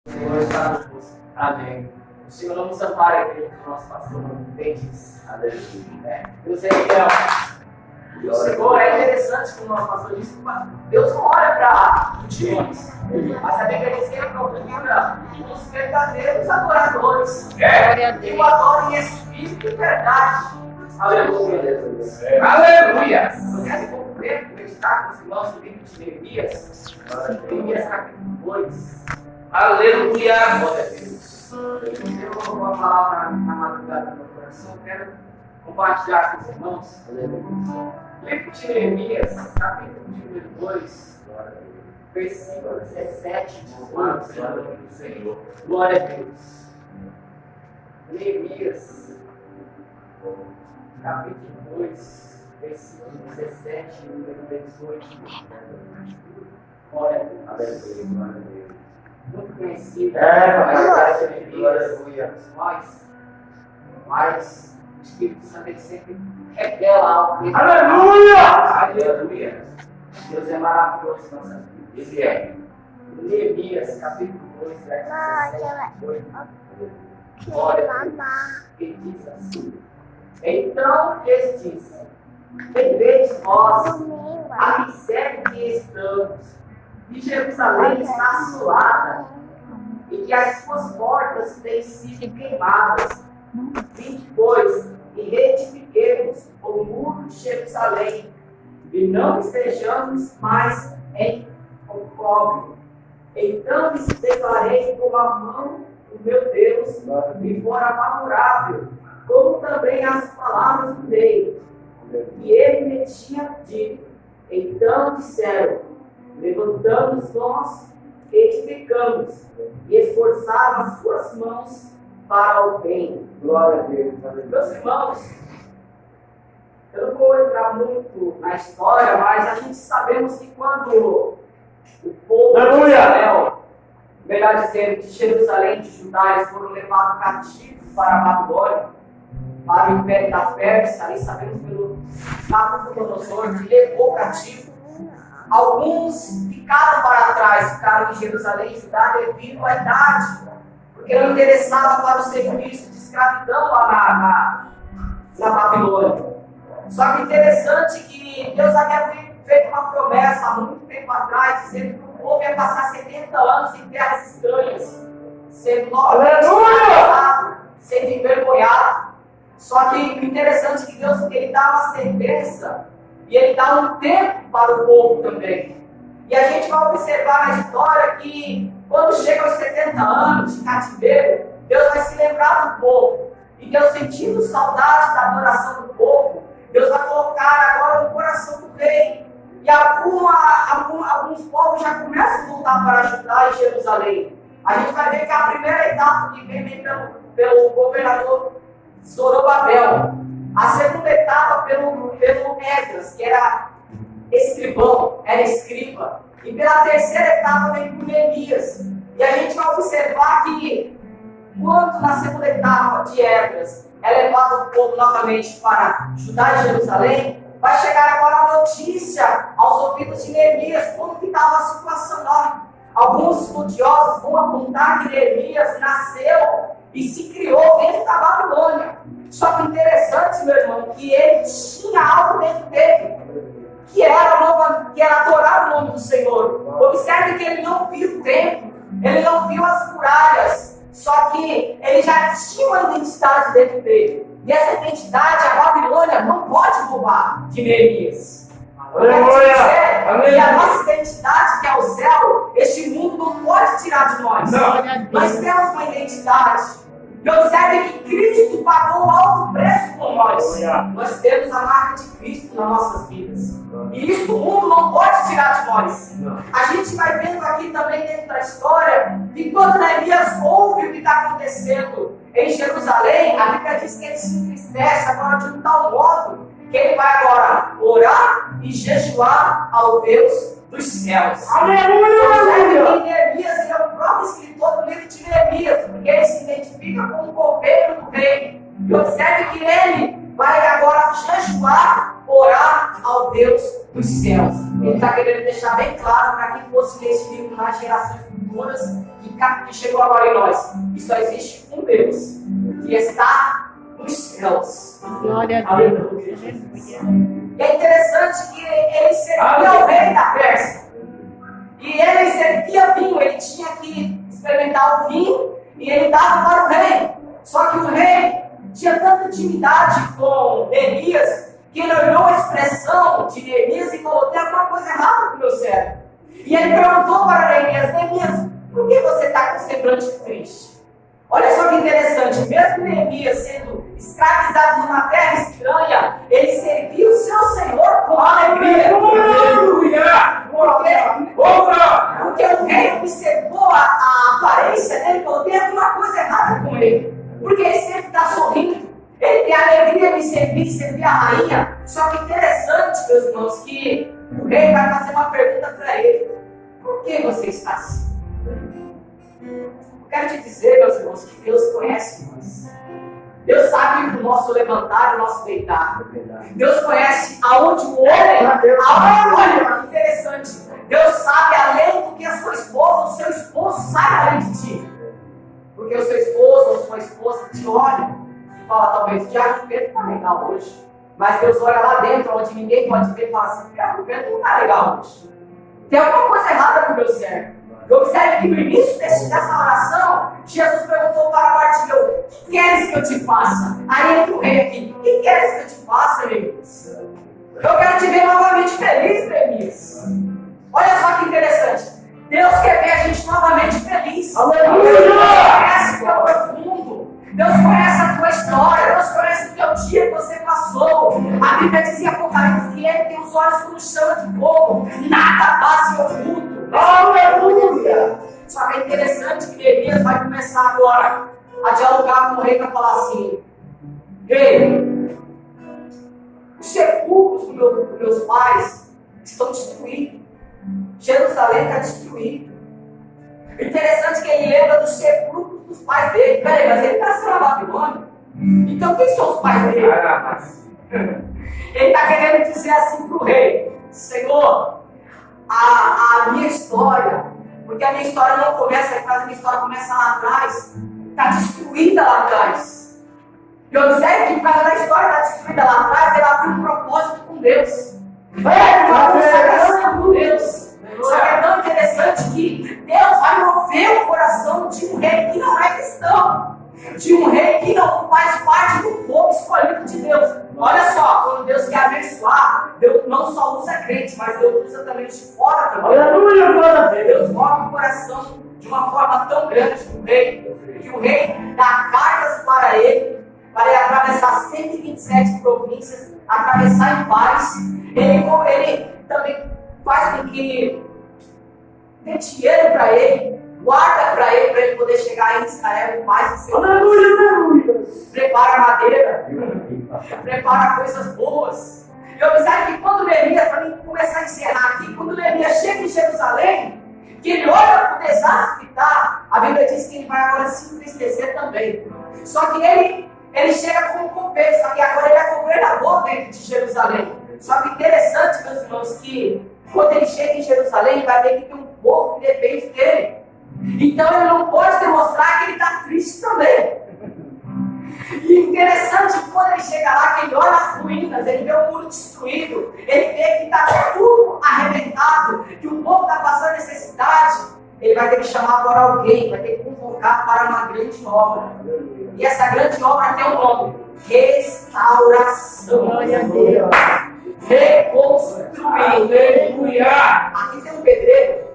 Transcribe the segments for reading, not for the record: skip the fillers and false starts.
Senhor está conosco. Amém. O Senhor não nos ampara aqui com o nosso pastor Mendes. Aleluia. Deus é fiel. O Senhor é interessante, como o nosso pastor disse, Deus não olha para multidões, mas a Bíblia diz que ele procura os verdadeiros adoradores. Que o adorem em espírito e verdade. Aleluia. Aleluia. Eu quero concluir, meditar com os irmãos do livro de Neemias. Neemias capítulo 2. Aleluia. Glória a Deus. Eu tenho uma palavra na madrugada no meu coração. Eu quero compartilhar com os irmãos. Aleluia. Livro de Neemias, capítulo de número 2, versículo 17, 18. Glória a Deus. Neemias, capítulo 2, versículo 17, número 18. Glória a Deus. Muito conhecido. Mas o Espírito Santo ele sempre revela algo. Aleluia! Aleluia! Deus é maravilhoso em nossa vida. Ele é. Neemias, capítulo 2, verso 17. Glória a Deus. Ele diz assim: então lhes disse: vedeis vós a miséria que estamos, e Jerusalém está assolada, e que as suas portas têm sido queimadas. Vinde, pois, e reedifiquemos o muro de Jerusalém, e não estejamos mais em opróbrio. Então lhes declarei com a mão do meu Deus, de fora favorável, como também as palavras do rei. E ele me tinha dito. Então disseram: levantamos nós, edificamos, e esforçaram as suas mãos para o bem. Glória a Deus. Meus irmãos, eu não vou entrar muito na história, mas a gente sabemos que quando o povo de Israel, melhor dizendo, de Jerusalém, de Judá, eles foram levados cativos para a Babilônia, para o Império da Pérsia, ali sabemos pelo Nabucodonosor que levou cativo. Alguns ficaram para trás, ficaram em Jerusalém e Judá devido à idade, porque não interessava para o serviço de escravidão lá na Babilônia. Só que interessante que Deus havia feito uma promessa há muito tempo atrás, dizendo que o povo ia passar 70 anos em terras estranhas, sendo novamente escravizado, sendo envergonhado. Só que o interessante é que Deus ele dá uma sentença e ele dá um tempo para o povo também. E a gente vai observar na história que quando chega aos 70 anos de cativeiro, Deus vai se lembrar do povo. E Deus, sentindo saudade da adoração do povo, Deus vai colocar agora no coração do rei. E alguns povos já começam a voltar para Judá e Jerusalém. A gente vai ver que a primeira etapa que vem pelo governador Zorobabel. A segunda etapa pelo Esdras, que era escrivão, era escriba. E pela terceira etapa vem por Neemias. E a gente vai observar que, quando na segunda etapa de Esdras é levado o povo novamente para Judá e Jerusalém, vai chegar agora a notícia aos ouvidos de Neemias, como que estava a situação lá. Alguns estudiosos vão apontar que Neemias nasceu e se criou dentro da Babilônia. Só que interessante, meu irmão, que ele tinha algo dentro dele, que era adorar o nome do Senhor. Observe que ele não viu o templo, ele não viu as muralhas, só que ele já tinha uma identidade dentro dele. E essa identidade, a Babilônia não pode roubar de Neemias. E a nossa identidade, que é o céu, este mundo não pode tirar de nós. Nós temos uma identidade. E observe que Cristo pagou um alto preço por nós. Nós temos a marca de Cristo nas nossas vidas. E isso o mundo não pode tirar de nós. A gente vai vendo aqui também dentro da história que quando Neemias ouve o que está acontecendo em Jerusalém, a Bíblia diz que ele se entristece agora de um tal modo que ele vai agora orar e jejuar ao Deus dos céus. Aleluia! Neemias é o próprio escritor do livro de Neemias, porque ele se identifica como o copeiro do rei. E observe que ele vai agora jejuar, orar ao Deus dos céus. Ele está querendo deixar bem claro para quem fosse ler esse livro nas gerações futuras. Escrituras que chegou agora em nós. E só existe um Deus, que está nos céus. Glória a Deus. E é interessante que ele servia ao rei da Pérsia. E ele servia vinho, ele tinha que experimentar o vinho e ele dava para o rei. Só que o rei tinha tanta intimidade com Neemias que ele olhou a expressão de Neemias e falou: tem alguma coisa errada com o meu servo. E ele perguntou para Neemias: Neemias, por que você está com semblante triste? Olha só que interessante, mesmo Neemias sendo escravizado numa terra estranha, ele serviu o seu Senhor com alegria. Porque o rei observou a aparência dele e falou: tem alguma coisa errada com ele. Porque ele sempre está sorrindo, ele tem alegria de servir a rainha. Só que interessante, meus irmãos, que o rei vai fazer uma pergunta para ele: por que você está assim? Quero te dizer, meus irmãos, que Deus conhece nós. Deus sabe o nosso levantar e o nosso deitar. Deus conhece aonde o homem... Olha, interessante. Deus sabe além do que a sua esposa, o seu esposo sabe além de ti. Porque o seu esposo ou sua esposa te olha e fala: talvez o Thiago Pedro está legal hoje. Mas Deus olha lá dentro, onde ninguém pode ver, e fala assim: Thiago Pedro não está legal hoje. Tem alguma coisa errada com o meu servo. Observe que no início dessa oração, Jesus perguntou para Bartimeu: o que queres que eu te faça? Aí entra o rei aqui: o que queres que eu te faça, Neemias? Eu quero te ver novamente feliz, Neemias. Olha só que interessante. Deus quer ver a gente novamente feliz. Aleluia! Deus conhece o teu profundo. Deus conhece a tua história. Deus conhece o teu dia que você passou. A Bíblia diz em Apocalipse que Ele tem os olhos como chama de fogo. Nada passa oculto. Aleluia! Só que é interessante que Neemias vai começar agora a dialogar com o rei para falar assim: rei, os sepulcros dos meus pais estão destruídos. Jerusalém está destruída. Interessante que ele lembra dos sepulcros dos pais dele. Peraí, mas ele nasceu na Babilônia? Então quem são os pais dele? Ele está querendo dizer assim para o rei: Senhor, a minha história, porque a minha história não começa aqui, mas a minha história começa lá atrás, está destruída lá atrás. E observe que por causa da história está destruída lá atrás, ele abriu um propósito com Deus. Uma consagração com Deus. Só que é tão interessante que Deus vai mover o coração de um rei que não é cristão, de um rei que não faz parte do povo escolhido de Deus. Olha só, quando Deus quer abençoar, Deus não só usa crente, mas Deus usa também de fora também. Aleluia! Deus move o coração de uma forma tão grande que o rei dá cartas para ele atravessar 127 províncias, atravessar em paz. Ele também faz com que dê dinheiro para ele, guarda para ele poder chegar em Israel em paz. Aleluia! Prepara madeira, prepara coisas boas. E observe que quando Neemias, para mim começar a encerrar aqui, quando Neemias chega em Jerusalém, que ele olha para o desastre que está, a Bíblia diz que ele vai agora se entristecer também. Só que ele chega como copeiro, só que agora ele é governador dentro de Jerusalém. Só que interessante, meus irmãos, que quando ele chega em Jerusalém, vai ver que tem um povo que depende dele. Então ele não pode demonstrar que ele está triste também. E interessante que quando ele chega lá, que ele olha as ruínas, ele vê o muro destruído, ele vê que está tudo arrebentado, que o povo está passando necessidade, ele vai ter que chamar agora alguém, vai ter que convocar para uma grande obra. E essa grande obra tem um nome: restauração. Glória a Deus. Reconstruir. Aleluia! Aqui tem um pedreiro,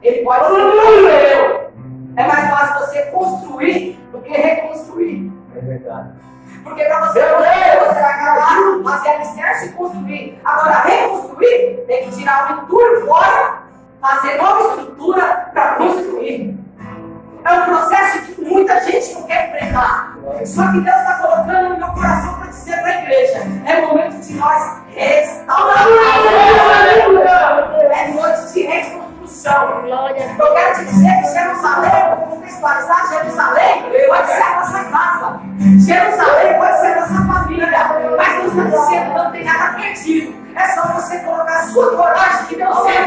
ele pode ser um pedreiro. É mais fácil você construir do que reconstruir. É verdade. Porque para você construir, você vai acabar, fazer alicerce e construir. Agora, reconstruir, tem que tirar o entulho fora, fazer nova estrutura para construir. É um processo que muita gente não quer enfrentar. Só que Deus está colocando no meu coração para dizer para a igreja: é momento de nós restaurar. É noite de reconstrução. Eu quero te dizer que Jerusalém, vou contextualizar, Jerusalém pode ser a nossa casa. Jerusalém pode ser a nossa família. Mas Deus está dizendo que não tem nada perdido. É só você colocar a sua coragem que Deus é.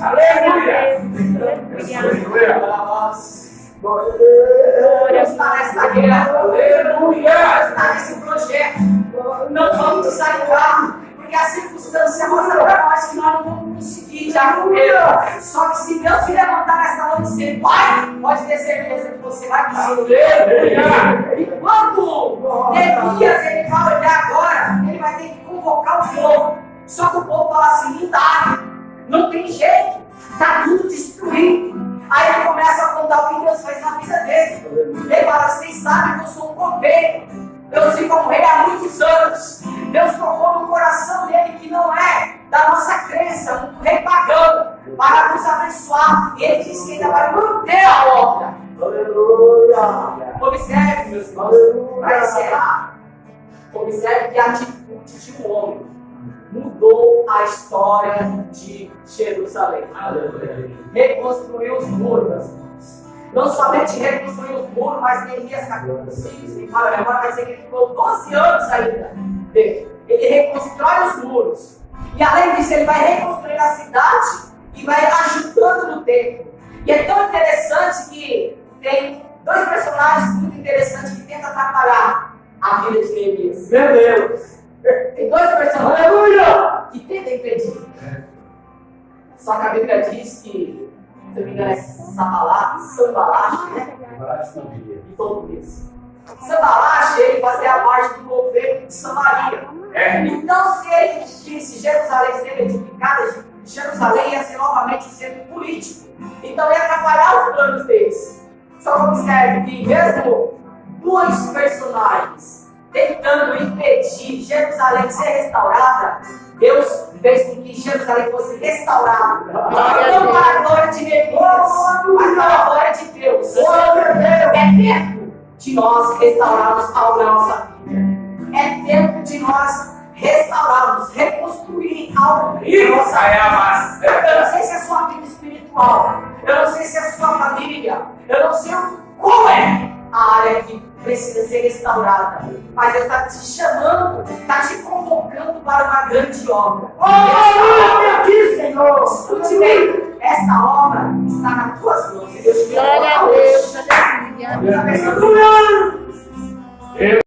Aleluia! Deus está nessa guerra, aleluia, Deus está nesse projeto. Não vamos desanimar, porque a circunstância mostra para nós que nós não vamos conseguir já correr. Só que se Deus se levantar nessa noite e dizer, vai, pode ter certeza que você vai conseguir. E quando Neemias ele vai olhar agora, ele vai ter que convocar o povo. Só que o povo fala assim, não dá, não tem jeito, está tudo destruído. Aí ele começa a contar o que Deus fez na vida dele. Ele fala, vocês sabem que eu sou um copeiro. Eu fui como rei há muitos anos. Deus tocou no coração dele que não é da nossa crença, um rei pagão, para nos abençoar. E ele diz que ainda vai manter a obra. Aleluia! Observe, meus irmãos, para encerrar. Observe que a atitude de um homem mudou a história de Jerusalém. Reconstruiu os muros. Não somente reconstruiu os muros, mas Neemias capítulo 5, se me fala a memória, vai dizer que ele ficou 12 anos ainda. Ele reconstrói os muros. E além disso, ele vai reconstruir a cidade e vai ajudando no tempo. E é tão interessante que tem dois personagens muito interessantes que tentam atrapalhar a vida de Neemias. Meu Deus! Tem dois personagens, aleluia, que tentam impedir. Só que a Bíblia diz que, se não me engano, é Sanballat, né? E Tobias. Sanballat, ele fazia parte do governo de Samaria. Então, se ele disse Jerusalém ser edificada, Jerusalém ia ser novamente um centro político. Então, ia atrapalhar os planos deles. Só que observe que, mesmo dois personagens tentando impedir Jerusalém de ser restaurada, Deus fez com que Jerusalém fosse restaurada. Não para a glória de Neemias, mas para a glória de Deus. É tempo de nós restaurarmos algo na nossa vida. É tempo de nós restaurarmos, reconstruir algo na nossa vida. Eu não sei se é a sua vida espiritual, eu não sei se é a sua família, eu não sei qual é a área que precisa ser restaurada, mas Deus está te chamando, está te convocando para uma grande obra. Aqui, Senhor! Escute bem, esta obra está nas tuas mãos. E Deus te Glória a Deus, aleluia. Aleluia.